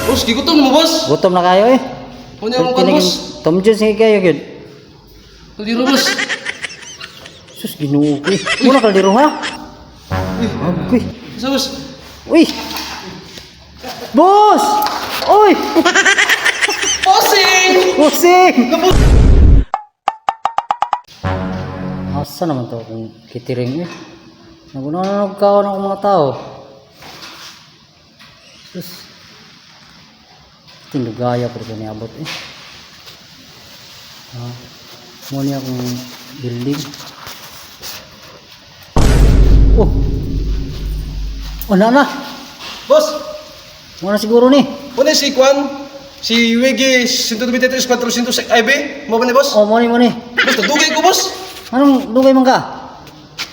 Boss, gigutom mo, boss. Gutom na kayo eh. Kunya mo kan, boss. Tom Jones nga kayo gid. Kaldero, boss. Sus Ginoo. Muna kaldero ha. Uy. Isa, boss. Uy. Boss! Oy! Bossing! Bossing! Asa naman to kung kitiring eh. Nagunanag ka ng mga tao. Sus. Tinugaya ko rin niabot eh. Muna akong building. Oh! Oh na! Boss! Muna siguro ni. Muna si Kwan, si Wiggy 123-400 IB, mo ba ni boss? Oh, muna. Boss, dugay ko boss. Anong dugay man ka?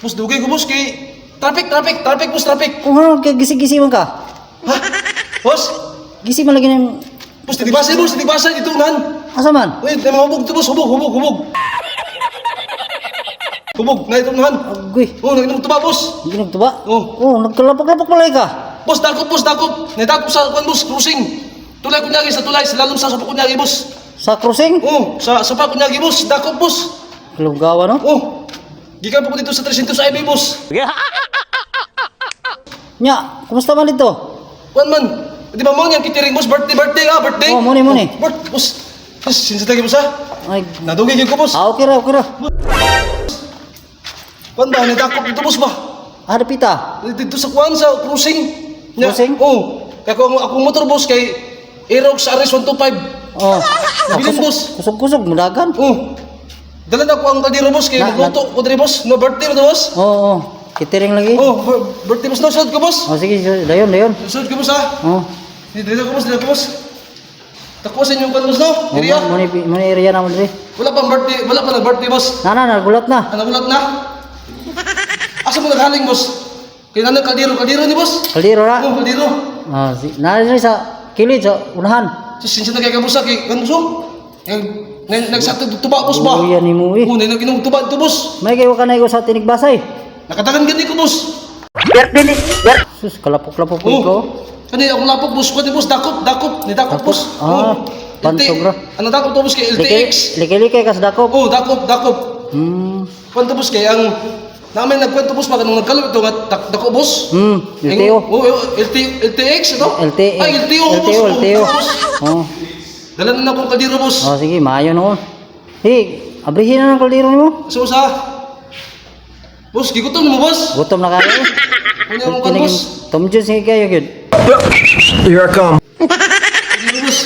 Boss, dugay ko boss kay traffic boss, traffic. Kung ano, gisi-gisi man ka? Ha? Boss? Gisi man lagi ng... Boss, titibasa dito nan. Asa man? Uy, may mga hubog to boss, hubog. Hubog, na itong nan. Agoy. Oh, nag-inom to ba boss? Hindi nagtuba? Oh. Oh, nagkalapag-lapag palay ka. Boss, dakop. Nadakop sa Kwan boss, cruising. Tulay kunyagi sa tulay, lalong sa sapa kunyagi boss. Sa crossing? Oh, sa sapa kunyagi boss, dakop boss. Kalugawa no? Oh. Gikan po ko dito sa 300 IB boss. Nya, kumusta man dito? Kwan man. Di ba mo niya kitiring boss, birthday. Oh, muni. Boss, sinsa tayo boss ha? Ay, Nadugay ko boss. okay ra. Kwan ba, nadakop dito boss ba? Ada pita. Dito sa Kwan, sa cruising. Cruising? Oh. Kaya akong motor boss kay Aerox RS125. Oh. Bilin boss. Kusog-kusog, mudagan. Oh. Dala na ko ang kaldero boss kay magluto ko diri boss. No birthday mo to boss. Oo. Kitiring lagi. Oh, birthday boss na sud ko boss. Oh, sige, dayon. Sud ko boss ha. Oh. Dito ko boss. Takbo sa inyong boss no. Diri ah. Muni area naman diri. Wala pa nag-birthday boss. Nagulat na. Ano gulat na? Asa mo naghaling boss? Kaya nang kaldero ni boss. Kaldero ra. Oh, kaldero. Ah, nari sa kilid sa unahan. So sinsa na kay kabusa kay kanso? Nagsakto tuba boss ba? Oh, yan ni mo eh. Oh, nang tuba to boss. May kayo ka na sa tinigbasay. Nakatagan gani ko boss. Sus, kalapok-lapok Oh. ko. Kani akong lapok boss, kani boss dakop, ni dakop boss. Ah, pantogra. Ano dakop to boss kay LTX? Likay-likay kas dakop. Oh, dakop. Kwento boss kay ang namin nagkwento boss pag nung nagkalap ito nga dako boss. LTO. Oh, LTX ito? LTE. Ay, LTO boss. LTO. Oh. Dala na akong kaldero boss. Oh, sige, maayo noon. Hey, abrihin na ng kaldero mo. So sa boss, gigutom mo boss. Gutom na kayo. Kunya mo kan boss. Tom Jones nga kayo gid. Here I come. Gigutom boss.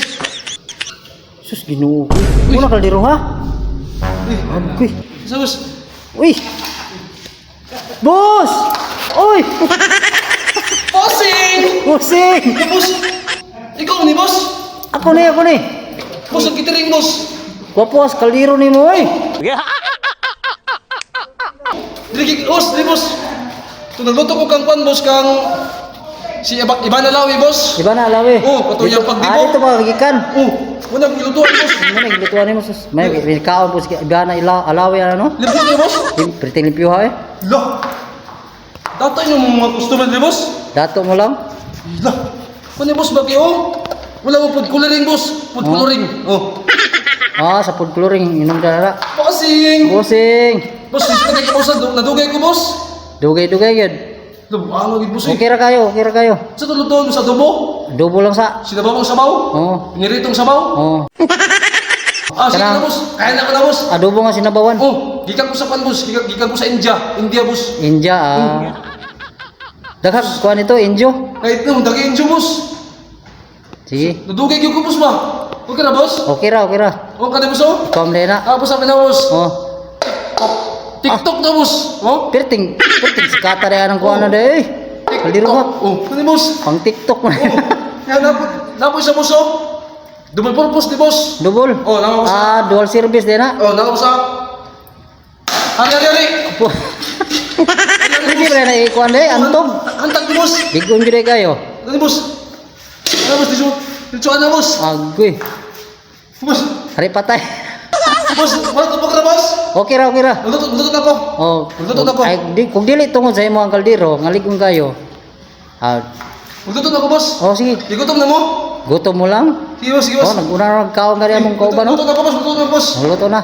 Sus, Ginoo. Muna kaldero ha. Agoy. Sa boss. Uy. Boss! Oy! Bossing! Bossing! Boss. Ikaw ni boss. Ako ni. Boss ang kitiring boss. Wapuas kaldero ni mo eh. Dili boss. Tu nagluto ko kang kwan boss kang si Iban Alawi boss. Iba na alawi. Oh, patuyang pagdibo. Dito ba gikan? Oh, muna gilutuan boss. Ano gilutuan ni mo sus? May kaon po si Iba na alawi ano? Libre ni boss. Pretty limpyo ha eh. Lah. Dato yung mga customer ni boss. Dato mo lang. Lah. Kani boss ba kayo? Wala mo food coloring boss. Food coloring. Oh. Ah, sa food coloring inom ka na. Bossing. Bossing. Boss, sige ko boss, nadugay ko boss. Dugay gid. Ano gid boss? Okay ra kayo. Sa tuluton sa adobo? Adobo lang sa. Sinabawang sabaw? Oh. Niritong sabaw? Oh. Sige na boss. Kaya na ko na boss. Adobo nga sinabawan. Oh, gikan ko sa pan boss. Gikan ko sa India boss. India Daghang kuan ito, Injo. Kahit nung dagi India boss. Sige. Nadugay ko boss ba? Okay na boss? Okay ra. Oh, kada boss oh. Kom na. Tapos sabi na boss. Oh. TikTok na boss. Oh. Perting sikata rin ang kuan na day. Kaldero ka. Oh, ano boss? Pang TikTok mo. Oh. Yan napos sa boss oh. Double purpose di boss. Double. Oh, nakapos sa. Dual service din na. Oh, nakapos sa. Hari. Hindi ba na ikuan day, antog. Hantag di boss. Bigon gid kayo. Ano boss? Ano boss? Dito na boss. Agoy. Boss. Hari patay. Boss, wala to pa boss. Okay ra. Luto na ko. Oh, Luto na ko. ay kung dili tungod sa imo ang kaldero, ngaligong kayo. Ah, Luto na ko boss. oh sige. Igutom na mo? Gutom mo lang? Sige boss, sige boss. Oh, naguna na nagkaon gari among kauban Luto no. na ko boss, luto na boss. Nagluto na.